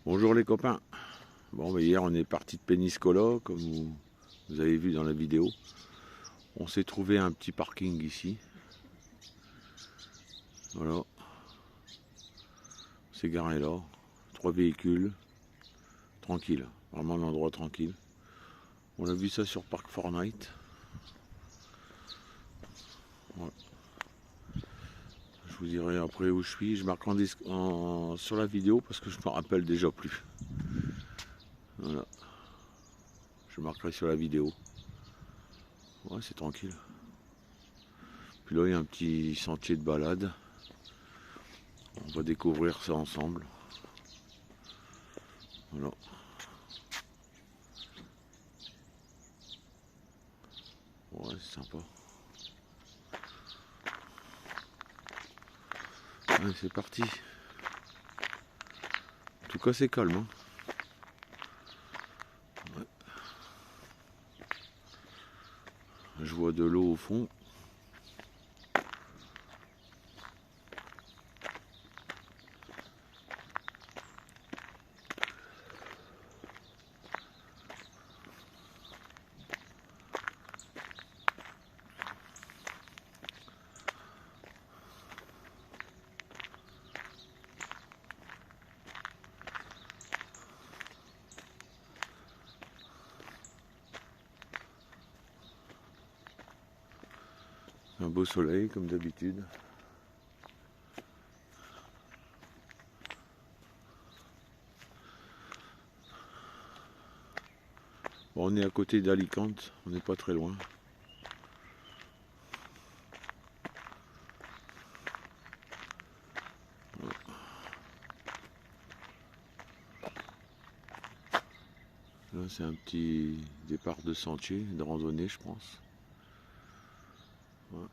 Bonjour les copains. Bon, hier on est parti de Péniscola, comme vous avez vu dans la vidéo. On s'est trouvé un petit parking ici. Voilà. On s'est garé là. 3 véhicules. Tranquille. Vraiment un endroit tranquille. On a vu ça sur Park Fortnite. Voilà. Je vous dirai après où je suis. Je marque sur la vidéo parce que je me rappelle déjà plus. Voilà. Je marquerai sur la vidéo. Ouais, c'est tranquille. Puis là, il y a un petit sentier de balade. On va découvrir ça ensemble. Voilà. Ouais, c'est sympa. Ouais, c'est parti. En tout cas, c'est calme. Hein. Ouais. Je vois de l'eau au fond. Un beau soleil comme d'habitude. Bon, on est à côté d'Alicante, on n'est pas très loin. Là, c'est un petit départ de sentier, de randonnée, je pense. Ouais.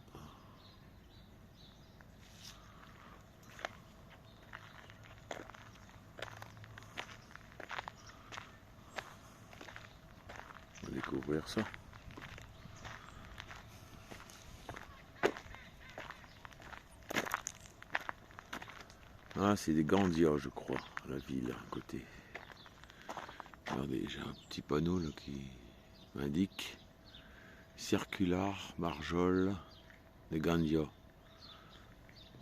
On va découvrir ça. Ah, c'est des Gandia, je crois, la ville à côté. Regardez, j'ai un petit panneau là, qui m'indique Circular Marjol des Gandia.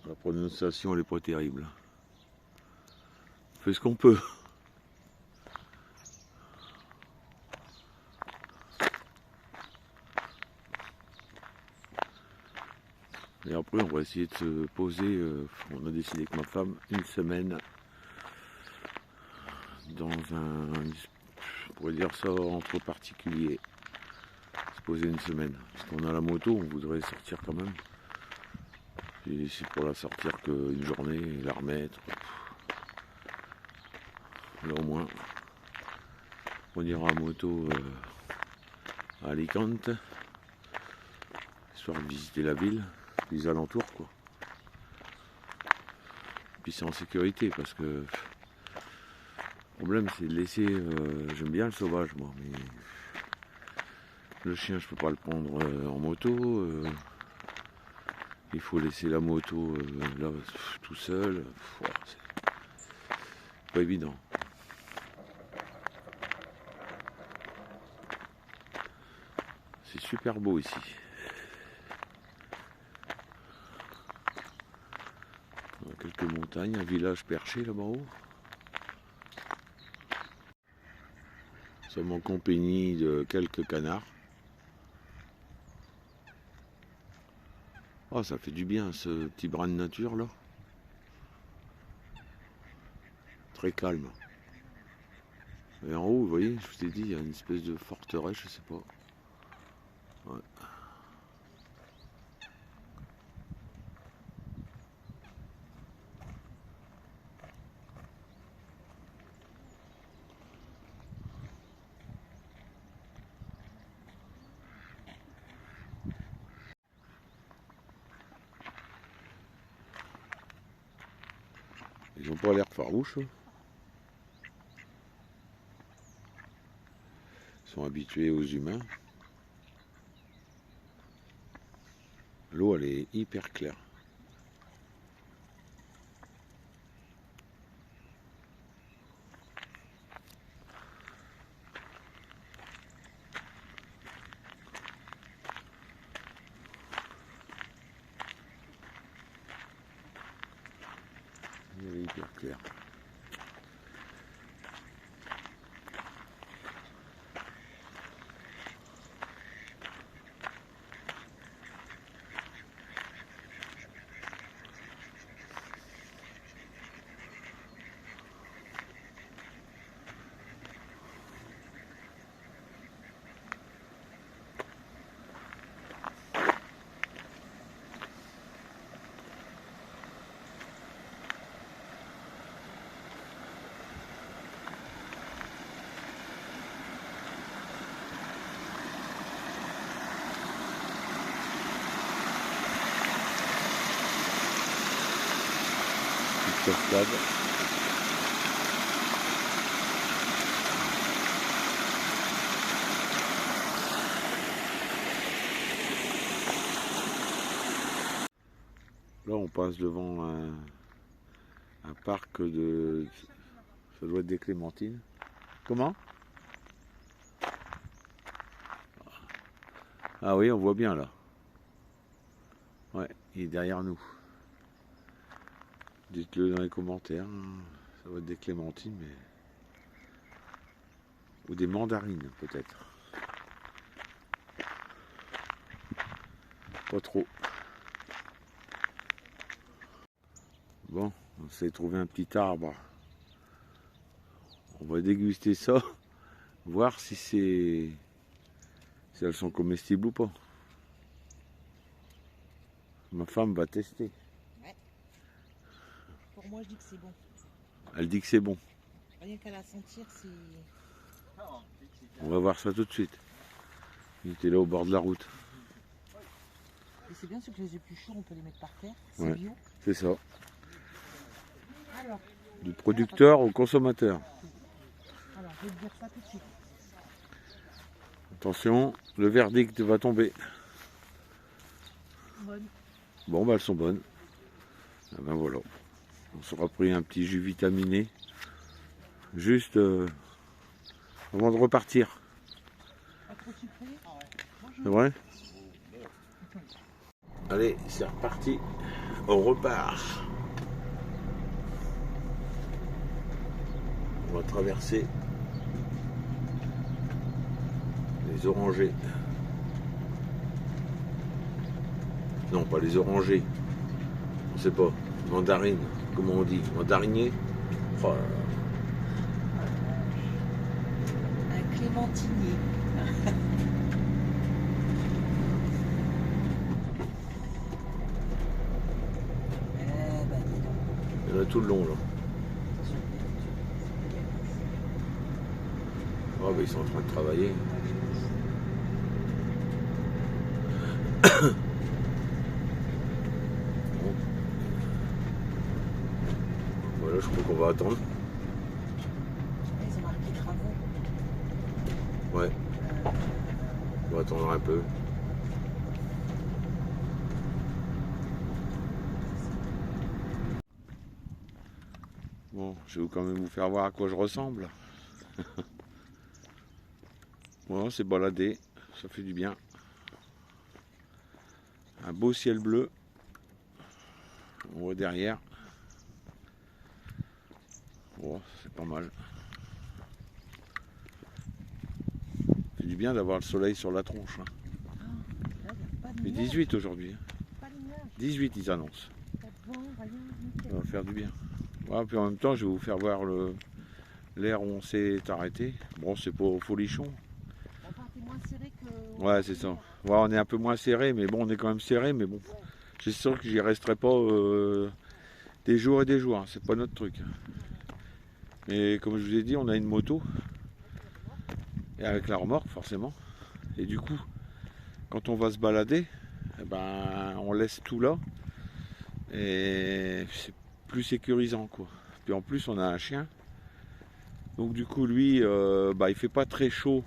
La prononciation, elle n'est pas terrible. On fait ce qu'on peut. Et après, on va essayer de se poser. On a décidé avec ma femme une semaine dans on pourrait dire ça entre particuliers. Se poser une semaine. Parce qu'on a la moto, on voudrait sortir quand même. Et c'est pour la sortir qu'une journée et la remettre. Là au moins, on ira à moto à Alicante, histoire de visiter la ville, les alentours quoi. Puis c'est en sécurité parce que le problème c'est de laisser. J'aime bien le sauvage moi, mais le chien je peux pas le prendre en moto. Il faut laisser la moto là tout seul. C'est pas évident. C'est super beau ici. On a quelques montagnes, un village perché là-bas haut. Nous sommes en compagnie de quelques canards. Oh, ça fait du bien ce petit brin de nature là. Très calme. Et en haut, vous voyez, je vous ai dit, il y a une espèce de forteresse, je sais pas. Ouais. Ils n'ont pas l'air farouches. Hein. Ils sont habitués aux humains. L'eau, elle est hyper claire. cascade. Là, on passe devant un parc de... Ça doit être des clémentines. Comment? Ah oui, on voit bien là. Ouais, il est derrière nous. Dites-le dans les commentaires. Ça doit être des clémentines, mais... Ou des mandarines, peut-être. Pas trop. Bon, on s'est trouvé un petit arbre. On va déguster ça, voir si si elles sont comestibles ou pas. Ma femme va tester. Ouais. Pour moi, je dis que c'est bon. Elle dit que c'est bon. Rien qu'à la sentir, c'est... On va voir ça tout de suite. Il était là au bord de la route. Et c'est bien, ceux que les épluchures, on peut les mettre par terre. C'est Ouais. bio. C'est ça. Alors, Du producteur au consommateur. je vais te dire ça tout de suite. Attention, le verdict va tomber. Bonne. Bon, bah elles sont bonnes. Ah ben voilà. On sera pris un petit jus vitaminé. Juste avant de repartir. Pas trop sucré. C'est vrai? Allez, c'est reparti. On repart. On va traverser les orangers. Non, pas les orangers. On sait pas. Mandarine. Comment on dit? Mandarinier? Oh là là. Un clémentinier. Il y en a tout le long là. Oh, bah, ils sont en train de travailler. Bon. Voilà, je crois qu'on va attendre. Ils ont marqué travaux. Ouais, on va attendre un peu. Bon, je vais quand même vous faire voir à quoi je ressemble. Bon, c'est baladé, ça fait du bien. Un beau ciel bleu. On voit derrière. Bon, c'est pas mal. Ça fait du bien d'avoir le soleil sur la tronche. Hein. Ah, là, il n'y a pas de Il fait nuages. 18 aujourd'hui. Pas de nuages. 18 ils annoncent. Pas de vent, rien, Ça nickel. va faire du bien. Ouais, puis en même temps, je vais vous faire voir l'air où on s'est arrêté. Bon, c'est pas au folichon. Enfin, t'es moins serré que... Ouais, c'est ça. Ouais, on est un peu moins serré, mais bon, on est quand même serré, mais bon. C'est sûr que j'y resterai pas des jours et des jours. Hein. C'est pas notre truc. Mais comme je vous ai dit, on a une moto. Et avec la remorque, forcément. Et du coup, quand on va se balader, eh ben, on laisse tout là. Et c'est plus sécurisant, quoi. Puis en plus, on a un chien. Donc du coup, lui, il fait pas très chaud.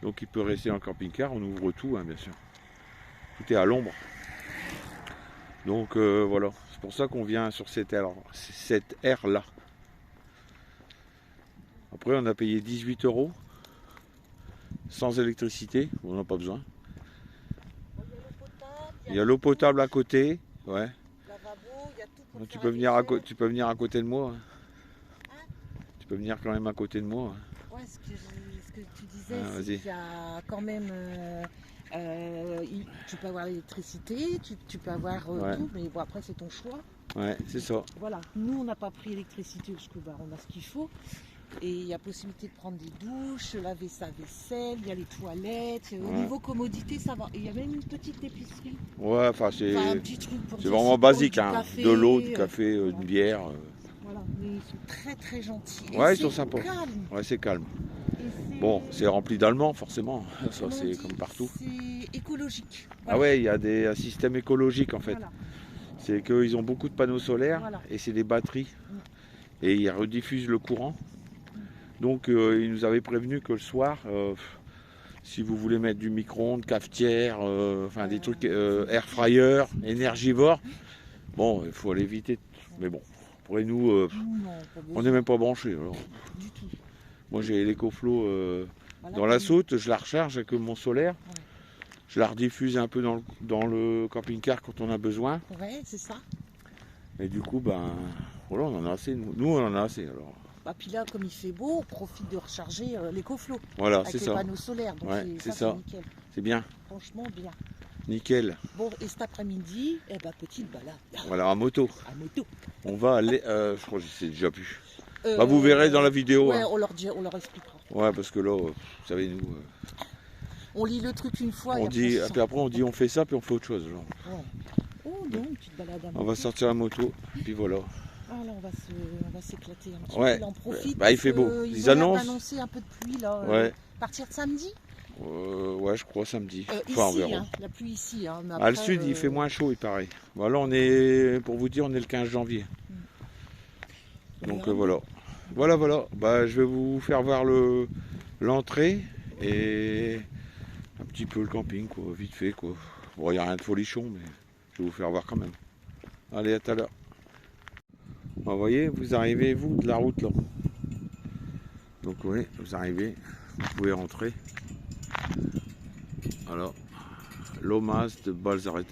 Donc il peut rester en camping-car. On ouvre tout, hein, bien sûr. Tout est à l'ombre. Donc voilà. C'est pour ça qu'on vient sur cette aire-là. Après, on a payé 18 € sans électricité. On n'en a pas besoin. Il y a l'eau potable à côté. Ouais. Lavabo, il y a tout pour Donc, tu faire peux la venir vaisselle. tu peux venir à côté de moi. Hein. Hein? Tu peux venir quand même à côté de moi. Hein. Ouais, ce que tu disais, Ah, c'est vas-y. qu'il y a quand même... tu peux avoir l'électricité, tu peux avoir Ouais. tout, mais bon, après, c'est ton choix. Ouais, c'est ça. Voilà, nous, on n'a pas pris l'électricité parce que on a ce qu'il faut. Et il y a possibilité de prendre des douches, laver sa vaisselle, il y a les toilettes. Au Ouais. niveau commodité, ça va. Et il y a même une petite épicerie. Ouais, enfin c'est Enfin, un petit truc pour c'est dire vraiment si basique. tu veux Hein. du café, De l'eau, du café, voilà. une bière. Voilà, mais ils sont très très gentils. Et Ouais, ils c'est sont sympas. calme. Ouais, c'est calme. Et Bon, c'est rempli d'Allemands, forcément. Ça, comment on c'est dit, comme partout. C'est écologique. Ah ouais, il y a un système écologique en fait. Voilà. C'est qu'ils ont beaucoup de panneaux solaires Voilà. et c'est des batteries. Et ils rediffusent le courant. Donc ils nous avaient prévenu que le soir, si vous voulez mettre du micro-ondes, cafetière, enfin des trucs air fryer, énergivore, bon, il faut l'éviter. Mais bon, pour nous, Non, pas on besoin n'est même pas branché. Alors. du tout. Moi j'ai l'EcoFlow Voilà, dans la soute, je la recharge avec mon solaire. Ouais. Je la rediffuse un peu dans le camping-car quand on a besoin. Ouais, c'est ça. Et du coup, ben voilà, on en a assez. Nous on en a assez. Alors. Bah, puis là, comme il fait beau, on profite de recharger l'EcoFlow Voilà, avec c'est les ça. panneaux solaires. Donc Ouais, c'est c'est ça. nickel. C'est bien, Franchement, bien. nickel. Bon, et cet après-midi, eh ben, petite balade Voilà, en moto. à moto. On va aller. Je crois que c'est déjà pu. Bah, vous verrez dans la vidéo. Ouais, Hein. on leur expliquera. Ouais, parce que là, vous savez, nous, On lit le truc une fois on et dit, après, puis après on dit on fait ça, puis on fait autre chose. Genre. Ouais. Oh non, une petite balade à moto. On va sortir la moto, puis voilà. Ah là, on va s'éclater un petit Ouais. peu. Là, on profite. Bah, il parce fait beau. que Ils Ils ont l'air annoncent. d'annoncer un peu de pluie là. Ouais. À partir de samedi. Ouais, je crois samedi. Ici, Enfin, on verra. hein, la pluie ici. Hein, mais Ah, le après, sud, il fait moins chaud, il paraît. Voilà, on est, pour vous dire, on est le 15 janvier. Donc voilà. Voilà. Bah, je vais vous faire voir l'entrée et un petit peu le camping, quoi, vite fait, quoi. Bon, il n'y a rien de folichon, mais je vais vous faire voir quand même. Allez, à tout à l'heure. Vous voyez, vous arrivez, vous, de la route, là. Donc, oui, vous arrivez, vous pouvez rentrer. Alors, Lomas de Balzaris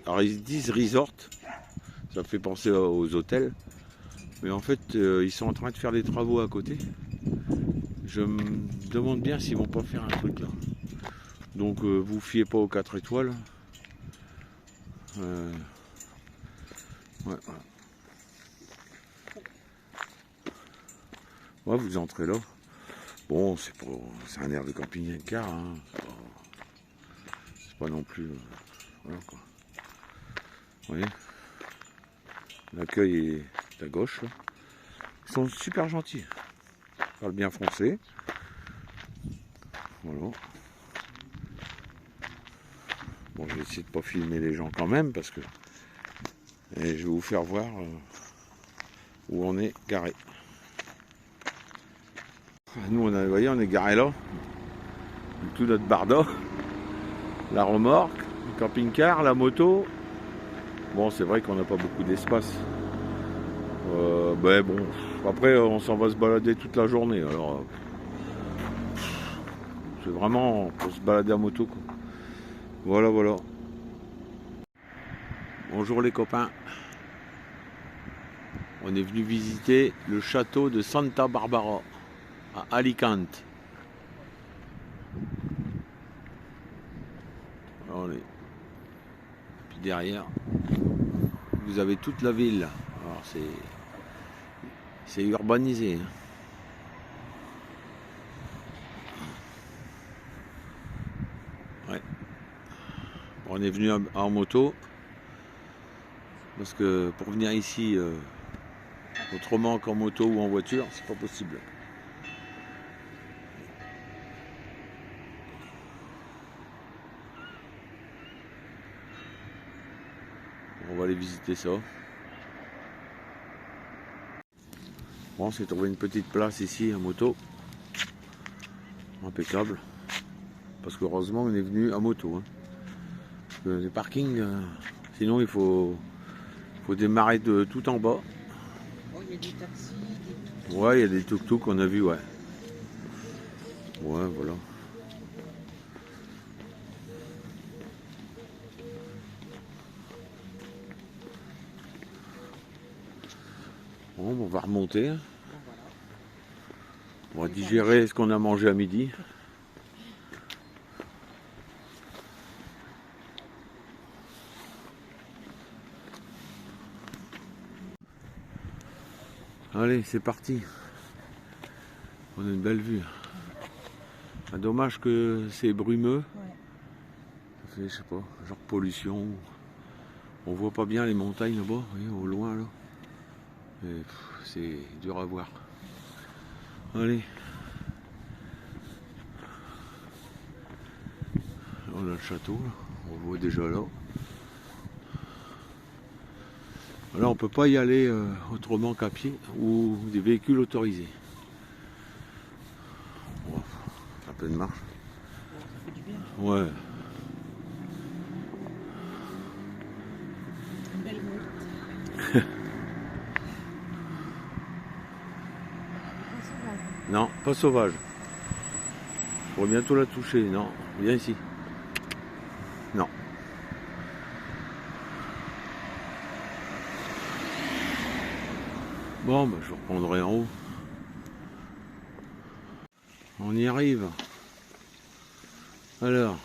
Resort. Ça me fait penser aux hôtels. Mais en fait, ils sont en train de faire des travaux à côté. Je me demande bien s'ils vont pas faire un truc là. Donc, vous fiez pas aux 4 étoiles. Ouais, voilà. Ouais, vous entrez là. Bon, c'est un air de camping-car. Hein. C'est pas non plus. Voilà quoi. Vous voyez, l'accueil est à gauche. Là. Ils sont super gentils. Ils parlent bien français. Voilà. Bon, je vais essayer de pas filmer les gens quand même parce que. Et je vais vous faire voir où on est garé. Nous, vous voyez, on est garé là. Avec tout notre barda. La remorque, le camping-car, la moto. Bon, c'est vrai qu'on n'a pas beaucoup d'espace. Ben bon, après on s'en va se balader toute la journée. Alors, c'est vraiment pour se balader à moto, quoi. Voilà. Bonjour les copains. On est venu visiter le château de Santa Barbara à Alicante. Allez. Puis derrière, vous avez toute la ville. Alors c'est urbanisé. Hein. Ouais. On est venu en moto parce que pour venir ici autrement qu'en moto ou en voiture, c'est pas possible. On va aller visiter ça. Bon, on s'est trouvé une petite place ici en moto. Impeccable. Parce qu'heureusement on est venu en moto. Hein. Parce que les parkings, sinon il faut démarrer de tout en bas. Oh, il y a des taxis, des tuk-tuk. Ouais, il y a des tuk-tuk qu'on a vu, ouais. Ouais, voilà. Bon, on va remonter. Bon, voilà. On va digérer ce qu'on a mangé à midi. Allez, c'est parti. On a une belle vue. Ah, dommage que c'est brumeux. Ouais. Ça fait, je sais pas, genre pollution. On voit pas bien les montagnes là-bas, vous voyez, au loin là. Et c'est dur à voir. Allez. On a le château, là. On le voit déjà là. Là, on peut pas y aller autrement qu'à pied ou des véhicules autorisés. Bon, un peu de marche. Ça fait du bien. Ouais. Une belle route. Pas sauvage. Non, pas sauvage. Je pourrais bientôt la toucher. Non, viens ici. Non. Bon, bah, je reprendrai en haut. On y arrive. Alors,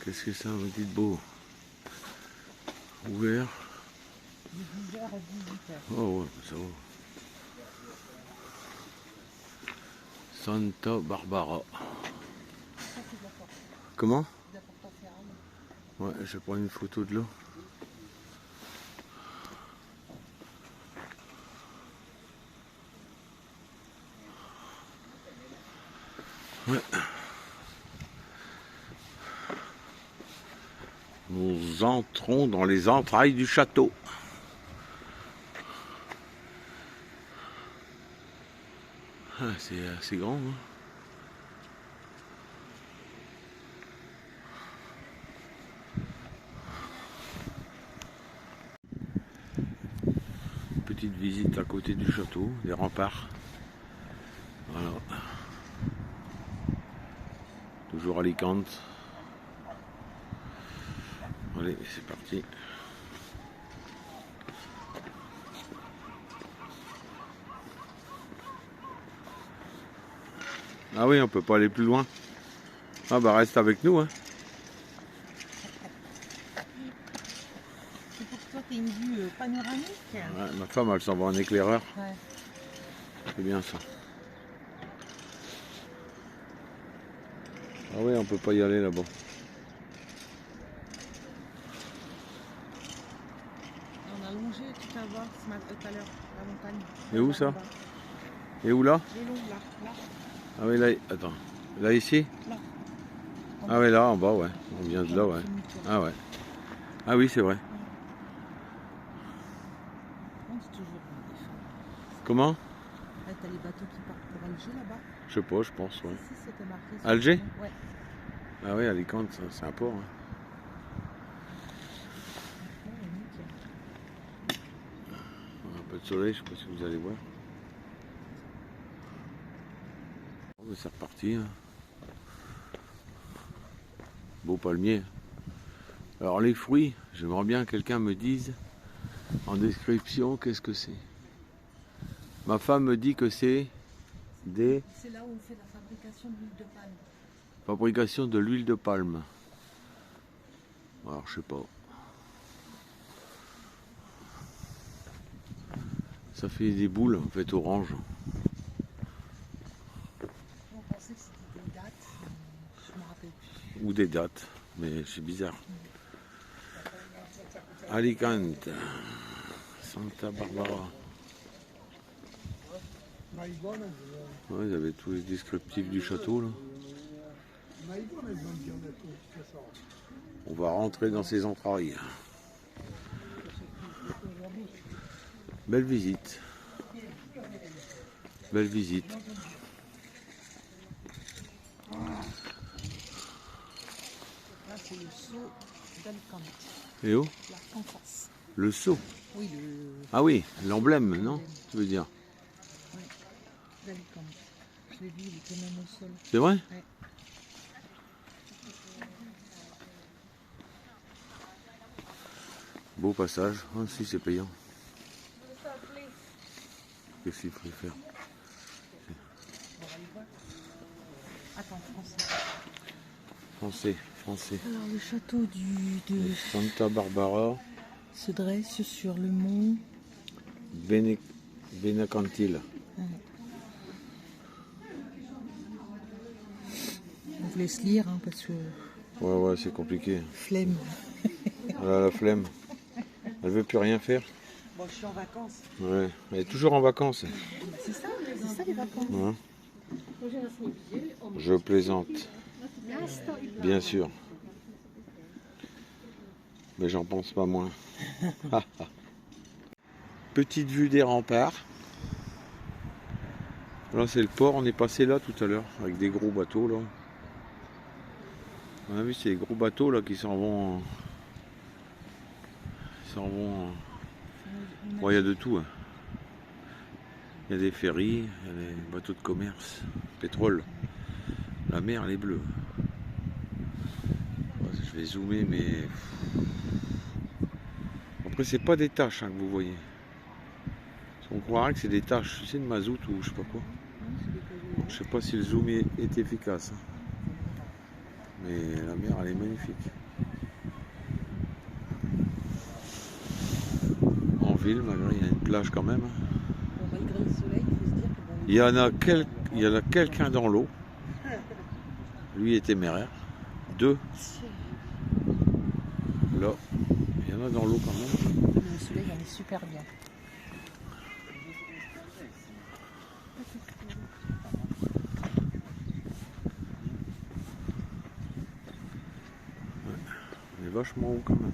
qu'est-ce que ça me dit de beau? Ouvert. De 10h à 18h. Oh ouais, ça va. Santa Barbara. Ça, c'est de la porte. Comment? De la porte à ferme. Ouais, je vais prendre une photo de l'eau. Ouais. Nous entrons dans les entrailles du château. Ah, c'est assez grand, hein. Petite visite à côté du château, des remparts. Voilà. Toujours Alicante. Allez, c'est parti. Ah oui, on peut pas aller plus loin. Ah bah reste avec nous, hein. C'est pour toi, tu as une vue panoramique. Ouais, ma femme, elle s'en va en éclaireur. Ouais. C'est bien ça. Ah oui, on peut pas y aller là-bas. On a longé tout à l'heure, tout à l'heure, la montagne. Et où ça? Là-bas. Et où là? Les longs, là, là, Ah oui, là, attends. Là, ici? là. Ah oui, là, en bas, ouais. On vient de là, ouais. Ah ouais. Ah oui, c'est vrai. On dit toujours des femmes. Comment? Là, t'as les bateaux qui partent pour Alger là-bas. Je sais pas, je pense, ouais. Si, c'était marqué. sur Alger? le nom. Ouais. Ah oui, Alicante, c'est un port, hein. Ouais, nickel. Un peu de soleil, je sais pas si vous allez voir. Bon, ben, c'est reparti, hein. Beau palmier. Alors les fruits, j'aimerais bien que quelqu'un me dise en description qu'est-ce que c'est. Ma femme me dit que c'est des C'est là où on fait la fabrication de l'huile de palme. fabrications de l'huile de palme. Alors je sais pas. Ça fait des boules en fait orange. On pensait que c'était des dates, mais je me rappelle plus. Ou des dates, mais c'est bizarre. Alicante, Santa Barbara. Ouais, ils avaient tous les descriptifs du château là. On va rentrer dans ses entrailles. Belle visite. Belle visite. Là, c'est le sceau d'Alicante. Et où? Là, en face. Le sceau. Oui, le Ah oui, l'emblème, non? Tu veux dire? d'Alicante. Je l'ai vu, il était même au sol. C'est vrai? Ouais. Beau passage. Ah si, c'est payant. Qu'est-ce qu'il faut faire? On va aller voir. Attends, français. Français, français. Alors, le château de Santa Barbara, se dresse sur le mont. Benacantil. On vous laisse lire, hein, parce que Ouais, ouais, c'est compliqué. flemme. Elle a la flemme. Elle veut plus rien faire. Bon, je suis en vacances. Ouais, elle est toujours en vacances. C'est ça les vacances. Hein? Je plaisante. Bien sûr. Mais j'en pense pas moins. Petite vue des remparts. Là c'est le port, on est passé là tout à l'heure avec des gros bateaux là. On a vu c'est des gros bateaux là qui s'en vont. Bon, il y a de tout. Hein. Il y a des ferries, il y a des bateaux de commerce, pétrole. La mer elle est bleue. Je vais zoomer mais. Après c'est pas des taches hein, que vous voyez. On croirait que c'est des taches, c'est de mazout ou je sais pas quoi. Je sais pas si le zoom est efficace. Hein. Mais la mer elle est magnifique. En ville, malgré il y a une plage quand même. Bon, malgré le soleil, il faut se dire que Il y en a quelqu'un dans l'eau. Lui est téméraire. Deux. Là. Il y en a dans l'eau quand même. le soleil, on est super bien. On est vachement haut quand même.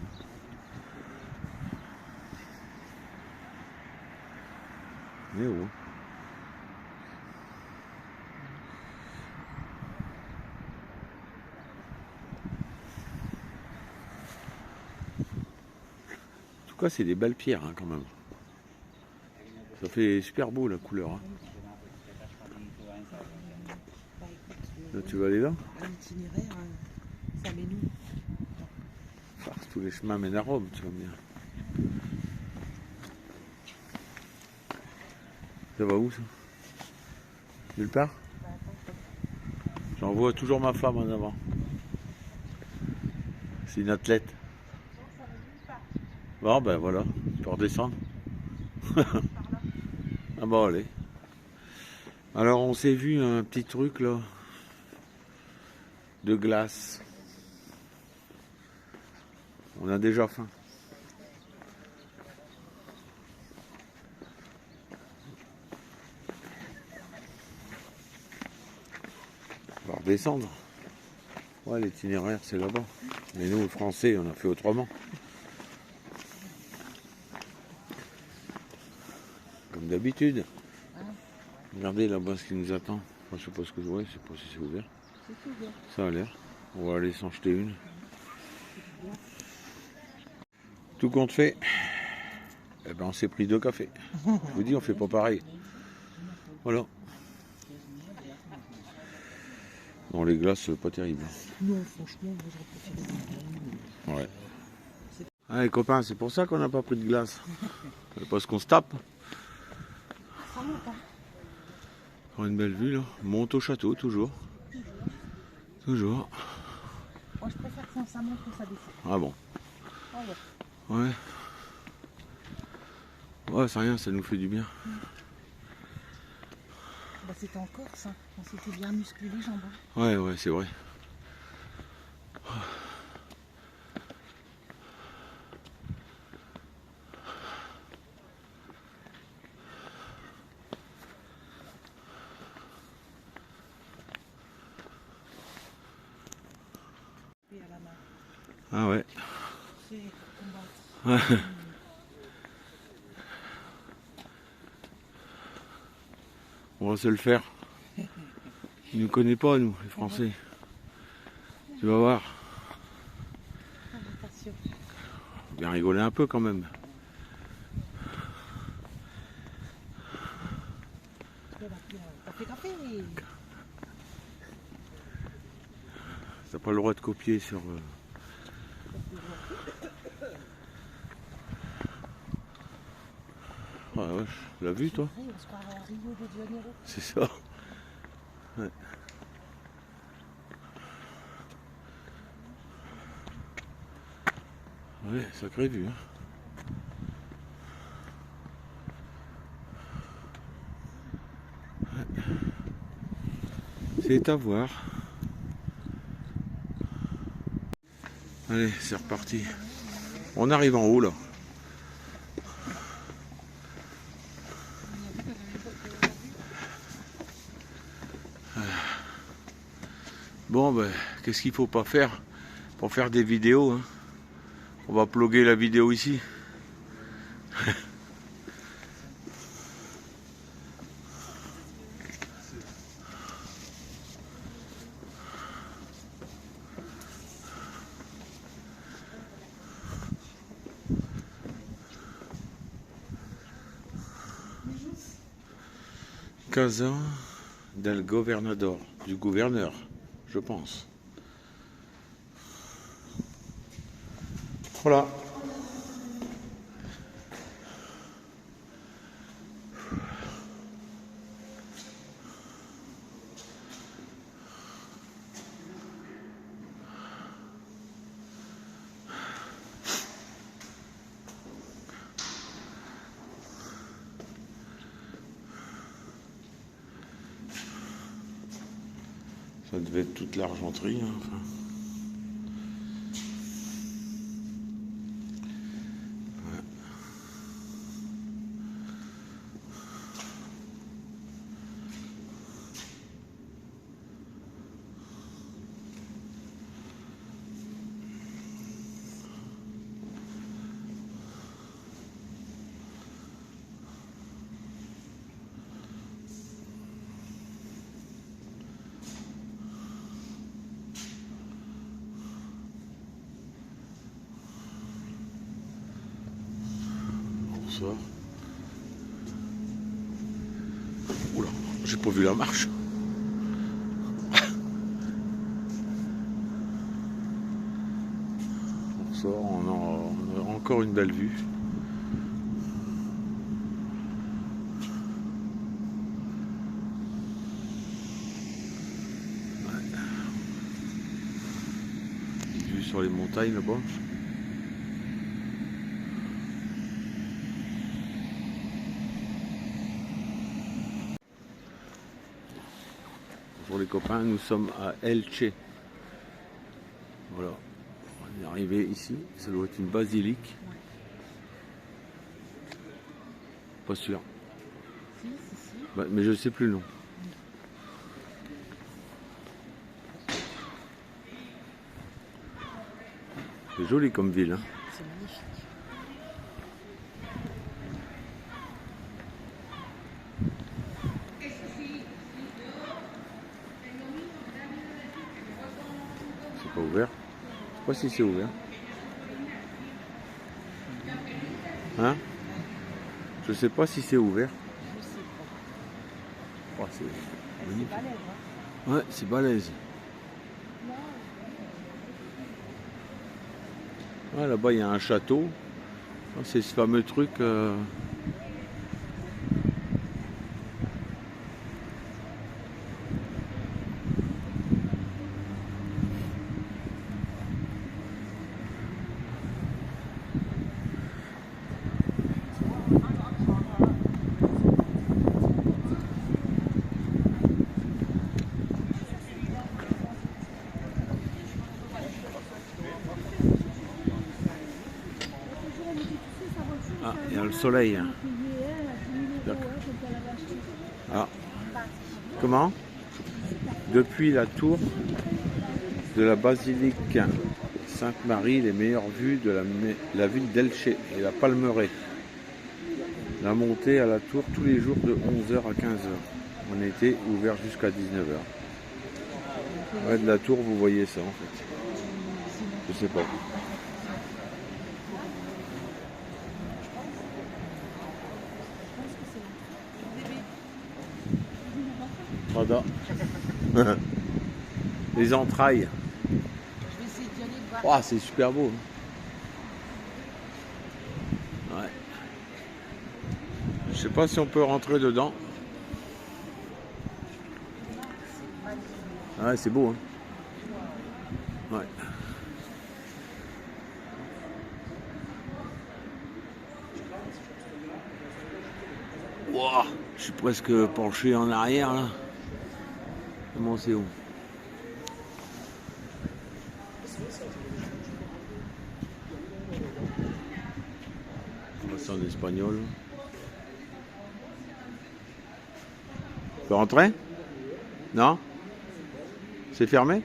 On est haut. En tout cas, c'est des belles pierres hein, quand même. Ça fait super beau la couleur. Hein. Là, tu vas aller là? L'itinéraire, ça met nous. Tous les chemins mènent à Rome, tu vas bien. Ça va où ça? Nulle part? J'envoie toujours ma femme en avant. C'est une athlète. Bon ben voilà, tu peux redescendre. Ah bon allez. Alors on s'est vu un petit truc là de glace. On a déjà faim. On va redescendre. Ouais, l'itinéraire c'est là-bas. Mais nous, les Français, on a fait autrement. Comme d'habitude. Regardez là-bas ce qui nous attend. Enfin, je sais pas ce que je vois, je sais pas si c'est ouvert. Ça a l'air. On va aller s'en jeter une. Tout compte fait. Eh ben on s'est pris 2 cafés. Je vous dis, on fait pas pareil. Voilà. Bon, les glaces, pas terrible. Non, franchement, moi j'aurais préféré. Ouais. Allez, copains, c'est pour ça qu'on n'a pas pris de glace. C'est parce qu'on se tape. Ça monte, hein. Encore une belle vue, là. Monte au château, toujours. Toujours. Moi je préfère quand ça monte que ça descend. Ah bon. Ah ouais. Ouais. Ouais, c'est rien, ça nous fait du bien. Bah, c'était en Corse, hein. On s'était bien musclé les jambes. Hein. Ouais, ouais, c'est vrai. Et à la main. Ah ouais. C'est combattre. Ouais. On va se le faire. Il ne nous connaît pas, nous, les Français. Tu vas voir. Attention. Faut bien rigoler un peu quand même. Café, café. T'as pas le droit de copier sur... Ah ouais, tu l'as vu toi? On se croirait à Rio de Janeiro. C'est ça. Ouais. Ouais, sacrée vue. Hein. Ouais. C'est à voir. Allez, c'est reparti. On arrive en haut là. Bon, ben, qu'est-ce qu'il faut pas faire pour faire des vidéos hein? On va ploguer la vidéo ici. Casa del Gobernador, du gouverneur, je pense. Voilà. Ça devait être toute l'argenterie. Hein, enfin. Ouais. Bonsoir. Oula, j'ai pas vu la marche. Bonsoir, on a encore une belle vue. Ouais. Vue sur les montagnes là-bas. Bonjour les copains, nous sommes à Elche. Voilà, on est arrivé ici, ça doit être une basilique. Pas sûr. Si. Bah, mais je sais plus le nom. C'est joli comme ville. Hein. C'est magnifique. C'est pas ouvert. Je sais pas si c'est ouvert. Hein? Je sais pas si c'est ouvert. Je sais pas. Oh, c'est C'est magnifique. balèze, hein. Ouais, c'est balèze. Ouais, là-bas, il y a un château. C'est ce fameux truc. Ah, il y a le soleil. Ah. Comment? Depuis la tour de la basilique Sainte-Marie, les meilleures vues de la ville d'Elche et la Palmeraie. La montée à la tour tous les jours de 11h à 15h. On était ouvert jusqu'à 19h. Ouais, de la tour, vous voyez ça en fait. Je sais pas. Voilà. Les entrailles. Je vais essayer d'y aller voir. Oh, c'est super beau. Ouais. Je sais pas si on peut rentrer dedans. Ouais, c'est beau. Hein. Ouais. Wow, je suis presque penché en arrière là. Comment c'est où? C'est en espagnol. On peut rentrer? Non? C'est fermé?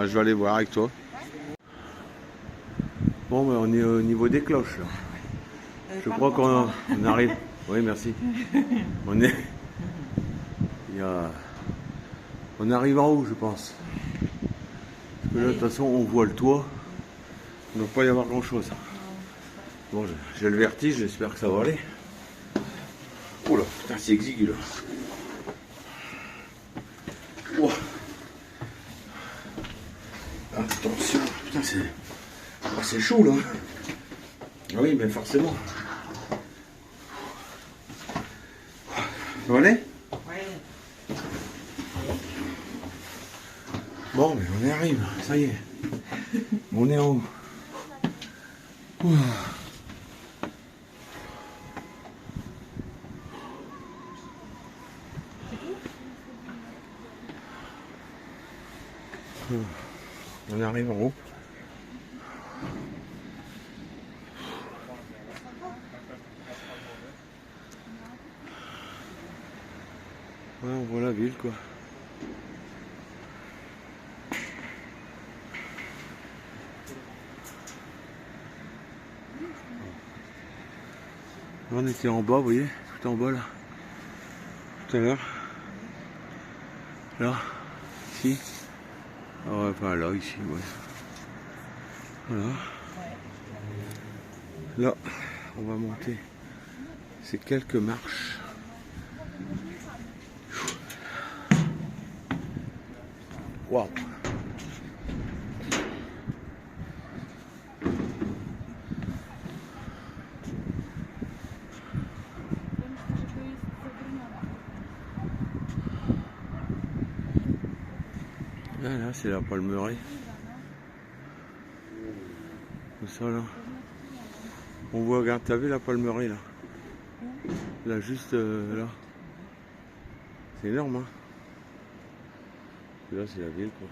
Ah, je vais aller voir avec toi. Bon, ben, on est au niveau des cloches là. Je crois qu'on arrive. Oui, merci. On est. On arrive en haut, je pense. Parce que là, de toute façon, on voit le toit. Il ne doit pas y avoir grand chose. Bon, j'ai le vertige, j'espère que ça va aller. Oh là, putain, c'est exigu là. Oh. Attention, putain, c'est chaud là. Ah oui, mais forcément. Ça va aller ? Ouais. Bon, mais on y arrive, ça y est. On est en haut. Ouh. On arrive en haut. Ouais, on voit la ville quoi. Là, on était en bas, vous voyez, tout en bas là. Tout à l'heure. Là, ici. Ah ouais, enfin là, ici, ouais. Voilà. Là, on va monter. C'est quelques marches. Waouh. Là, c'est la palmeraie. Comme ça, là. On voit, regarde, t'as vu la palmeraie, là? Là, juste là. C'est énorme, hein? Et là, c'est la ville, quoi.